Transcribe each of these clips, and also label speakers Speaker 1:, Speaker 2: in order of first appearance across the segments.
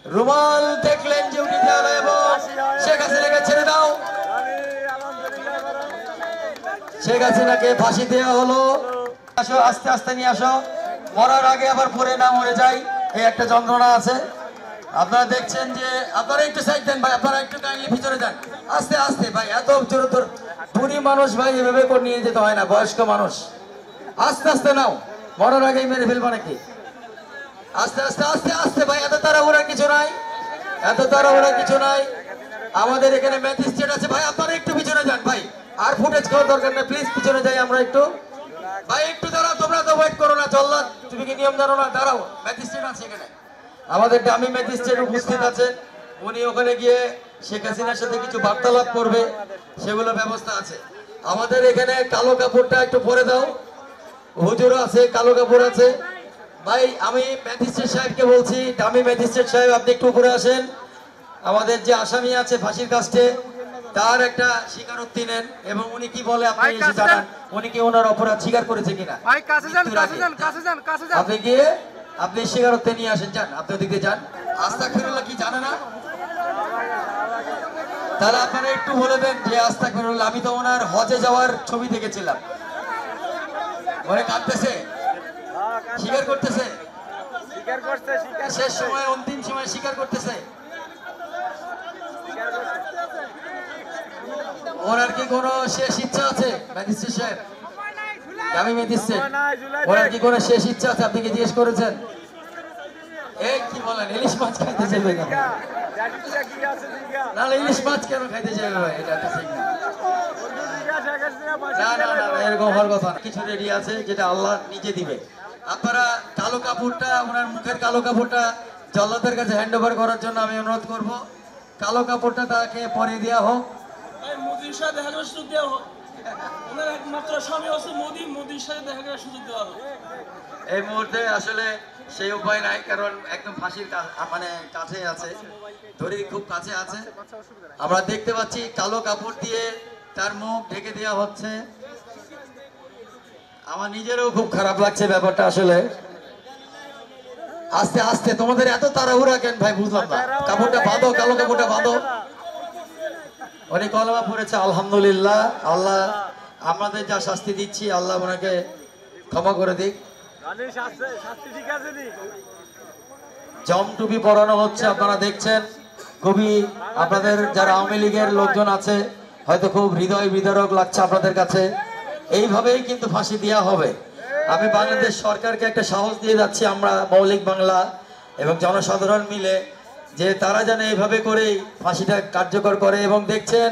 Speaker 1: রুমাল দেখলেন যে উঠে গেল এবং শেখ হাসিনাকে ছেড়ে দাও। শেখ হাসিনাকে ফাঁসি দেওয়া হলো। আসো, আস্তে আস্তে নিয়ে আসো, মরার আগে আবার পরে না মরে যাই, এই একটা যন্ত্রণা আছে। আপনারা দেখছেন যে আপনারা একটু সাইড দেন ভাই, আপনারা একটু কাইন্ডলি ভিতরে যান, আস্তে আস্তে ভাই, এত জোরে তোর বুড়ি মানুষ ভাই এভাবে করে নিয়ে যেতে হয় না, বয়স্ক মানুষ, আস্তে আস্তে নাও, মরার আগেই মেরে ফেলবো নাকি? আস্তে আস্তে আস্তে আস্তে ভাই, এত তাড়াহুড়া কিছু নাই, এত তাড়াহুড়া কিছু নাই। আমাদের এখানে ম্যাজিস্ট্রেট আছে ভাই, আপনারা একটু পিছনে যান ভাই, আর ফুটেজ খাওয়ার দরকার নেই, প্লিজ পিছনে যাই আমরা একটু। ভাই একটু দাঁড়াও, তোমরা তো ওয়েট করো না, জল্লাদ তুমি কি নিয়ম জানো না? দাঁড়াও, ম্যাজিস্ট্রেট আছে এখানে, আমাদের দামি ম্যাজিস্ট্রেট উপস্থিত আছেন, উনি ওখানে গিয়ে শেখ হাসিনার সাথে কিছু বার্তালাপ করবে, সেগুলো ব্যবস্থা আছে। আমাদের এখানে কালো কাপড়টা একটু পরে দাও, হুজুর আছে, কালো কাপড় আছে। ভাই আমি ম্যাজিস্ট্রেট সাহেবকে বলছি, দামি ম্যাজিস্ট্রেট সাহেব আপনি একটু উপরে আসেন। আমাদের যে আসামি আছে ফাঁসির কাস্টে, তার একটা স্বীকারোক্তি নেন এবং উনি কি বলে আপনি এসে জানান, উনি কি ওনার অপরাধ স্বীকার করেছে কিনা। আপনি গিয়ে আপনি স্বীকারোক্তি নিয়ে আসেন, যান আপনি ওদিকে যান। আস্তাগফিরুল্লাহ কি জানে না? তাহলে আপনারা একটু বলে দেন যে আস্তাগফিরুল্লাহ। আমি তো ওনার হজে যাওয়ার ছবি দেখেছিলাম, ওরে কাঁদতেছে, স্বীকার করতেছে, শেষ সময় অন্তিম সময় স্বীকার করতেছে। ওনার কি কোনো শেষ ইচ্ছা আছে ম্যাজিস্ট্রেট সাহেব? আমি ম্যাজিস্ট্রেট, ওনার কি কোনো শেষ ইচ্ছা আছে? আপনি কি জিজ্ঞেস করেছেন? এই কি বলেন, ইলিশ মাছ খাইতে চাইবে কেন? না ইলিশ মাছ কেন খাইতে চাইবে ভাই? এটা তো ঠিক না, না না না, এরকম হওয়ার কথা না। কিছু রেডি আছে যেটা আল্লাহ নিজে দিবে। আপনারা কালো কাপড়টা, ওনার মুখের কালো কাপড়টা জল্লাদের কাছে হ্যান্ড ওভার করার জন্য আমি অনুরোধ করব। কালো কাপড়টা তাকে পরিয়ে দেওয়া হোক।
Speaker 2: মোদির সাথে দেখা করার সুযোগ দেওয়া হোক, ওনার একমাত্র স্বামী হচ্ছে মোদি, মোদির সাথে দেখা করার সুযোগ দেওয়া হোক।
Speaker 1: এই মুহূর্তে আসলে সেই উপায় নাই, কারণ একদম ফাঁসির মানে কাছে আছে, দড়ির খুব কাছে আছে। আমরা দেখতে পাচ্ছি কালো কাপড় দিয়ে তার মুখ ঢেকে দেওয়া হচ্ছে। আমার নিজেরও খুব খারাপ লাগছে ব্যাপারটা আসলে। আস্তে আস্তে, তোমাদের এত তাড়াহুড়া কেন ভাই বুঝলাম না। কাপড়টা বাঁধো, কালো কাপড়টা বাঁধো। উনি কলমা পড়েছে, আলহামদুলিল্লাহ। আল্লাহ আমাদের যা শাস্তি দিচ্ছি আল্লাহ ওনাকে ক্ষমা করে দিক। জম টুপি পরানো হচ্ছে, আপনারা দেখছেন। খুবই আপনাদের যারা আওয়ামী লীগের লোকজন আছে হয়তো খুব হৃদয় বিদারক লাগছে আপনাদের কাছে। এইভাবেই কিন্তু ফাঁসি দেওয়া হবে। আমি বাংলাদেশ সরকারকে একটা সাহস দিয়ে যাচ্ছি, আমরা মৌলিক বাংলা এবং জনসাধারণ মিলে, যে তারা যেন এইভাবে করেই ফাঁসিটা কার্যকর করে। এবং দেখছেন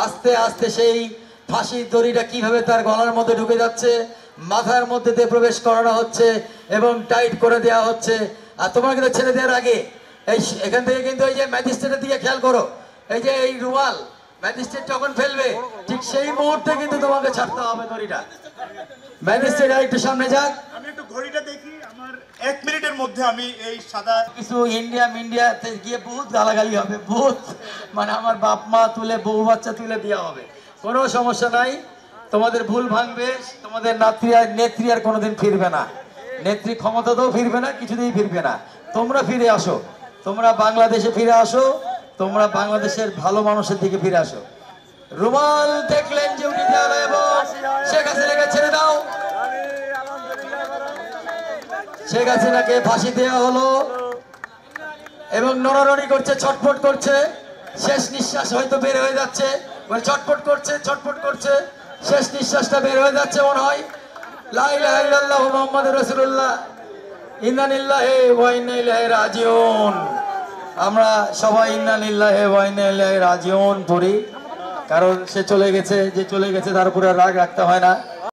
Speaker 1: আস্তে আস্তে সেই ফাঁসির দড়িটা কিভাবে তার গলার মধ্যে ঢুকে যাচ্ছে, মাথার মধ্যে দিয়ে প্রবেশ করানো হচ্ছে এবং টাইট করে দেওয়া হচ্ছে। আর তোমার কিন্তু ছেড়ে দেওয়ার আগে এই এখান থেকে কিন্তু এই যে ম্যাজিস্ট্রেটের দিকে খেয়াল করো, এই যে এই রুমাল ম্যাজিস্ট্রেট যখন ফেলবে ঠিক সেই মুহূর্তে কিন্তু তোমাকে ছাড়তে হবে দড়িটা। ম্যাজিস্ট্রেট একটু সামনে যাক,
Speaker 3: আমি একটু ঘড়িটা দেখি, আমার 1 মিনিটের মধ্যে আমি এই সাদা
Speaker 1: কিছু ইন্ডিয়াতে গিয়ে বহুত গালাগালি হবে, বহুত মানে আমার বাপ মা তুলে, বউ বাচ্চা তুলে দেওয়া হবে। কোনো সমস্যা নাই, তোমাদের ভুল ভাঙবে, তোমাদের নেত্রী আর কোনোদিন ফিরবে না, নেত্রী ক্ষমতাতেও ফিরবে না, কিছুতেই ফিরবে না। তোমরা ফিরে আসো, তোমরা বাংলাদেশে ফিরে আসো, তোমরা বাংলাদেশের ভালো মানুষের দিকে ফিরে আসো। রুমাল দেখলেন যে উঠে গেল এবং শেখ হাসিনাকে ছেড়ে দাও। শেখ হাসিনাকে ফাঁসি দেওয়া হলো এবং নড়ানড়ি করছে, ছটফট করছে, শেষ নিঃশ্বাস হয়তো বের হয়ে যাচ্ছে, ছটফট করছে, ছটফট করছে, শেষ নিঃশ্বাসটা বের হয়ে যাচ্ছে মনে হয়। লা ইলাহা ইল্লাল্লাহ মুহাম্মাদুর রাসূলুল্লাহ, ইন্না লিল্লাহি ওয়া ইন্না ইলাইহি রাজিউন। আমরা সবাই ইন্না লিল্লাহি ওয়া ইন্না ইলাইহি রাজিউন পড়ি, কারণ সে চলে গেছে, যে চলে গেছে তার উপরে রাগ রাখতে হয় না।